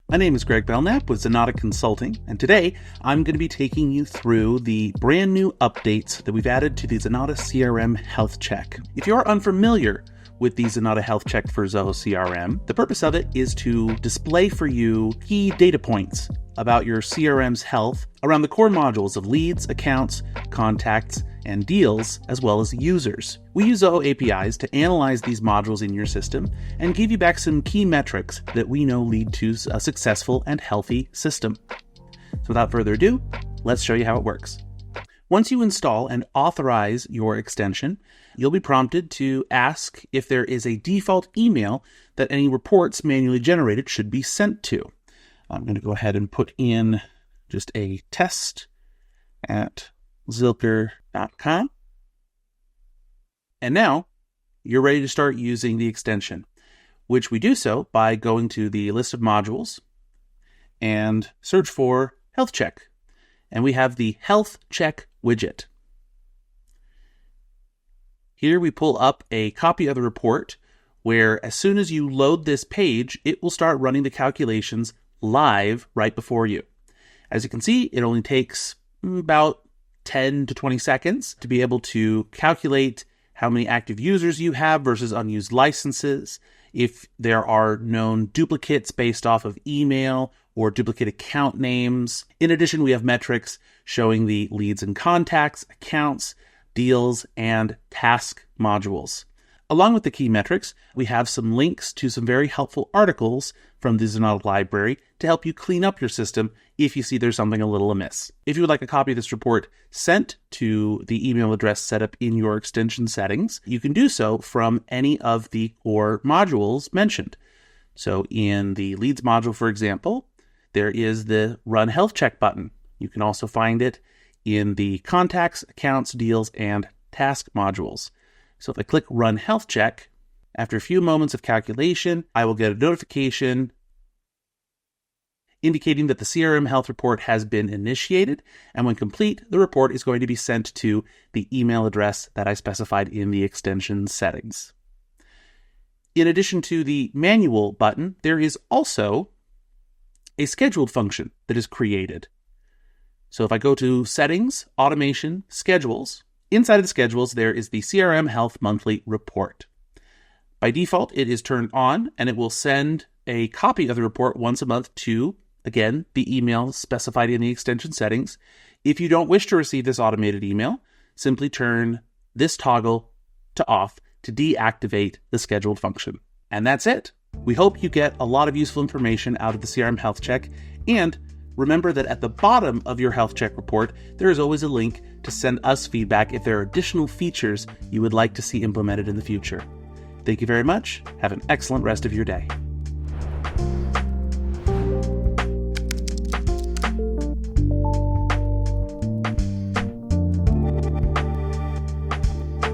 My name is Greg Belknap with Zenatta Consulting, and today I'm going to be taking you through the brand new updates that we've added to the Zenatta CRM Health Check. If you are unfamiliar with the Zenatta Health Check for Zoho CRM, the purpose of it is to display for you key data points about your CRM's health around the core modules of leads, accounts, contacts, and deals, as well as users. We use Zoho APIs to analyze these modules in your system and give you back some key metrics that we know lead to a successful and healthy system. So without further ado, let's show you how it works. Once you install and authorize your extension, you'll be prompted to ask if there is a default email that any reports manually generated should be sent to. I'm going to go ahead and put in just a test at zilker.com. And now you're ready to start using the extension, which we do so by going to the list of modules and search for Health Check. And we have the Health Check widget. Here we pull up a copy of the report where as soon as you load this page, it will start running the calculations live right before you. As you can see, it only takes about 10 to 20 seconds to be able to calculate how many active users you have versus unused licenses, if there are known duplicates based off of email or duplicate account names. In addition, we have metrics showing the leads and contacts, accounts, deals, and task modules. Along with the key metrics, we have some links to some very helpful articles from the Zenatta library to help you clean up your system if you see there's something a little amiss. If you would like a copy of this report sent to the email address set up in your extension settings, you can do so from any of the core modules mentioned. So in the leads module, for example, there is the Run Health Check button. You can also find it in the contacts, accounts, deals, and task modules. So if I click Run Health Check, after a few moments of calculation, I will get a notification indicating that the CRM health report has been initiated, and when complete, the report is going to be sent to the email address that I specified in the extension settings. In addition to the manual button, there is also a scheduled function that is created. So if I go to Settings, Automation, Schedules, inside of the schedules, there is the CRM Health Monthly Report. By default, it is turned on, and it will send a copy of the report once a month to, again, the email specified in the extension settings. If you don't wish to receive this automated email, simply turn this toggle to off to deactivate the scheduled function. And that's it. We hope you get a lot of useful information out of the CRM Health Check, and remember that at the bottom of your Health Check report, there is always a link to send us feedback if there are additional features you would like to see implemented in the future. Thank you very much. Have an excellent rest of your day.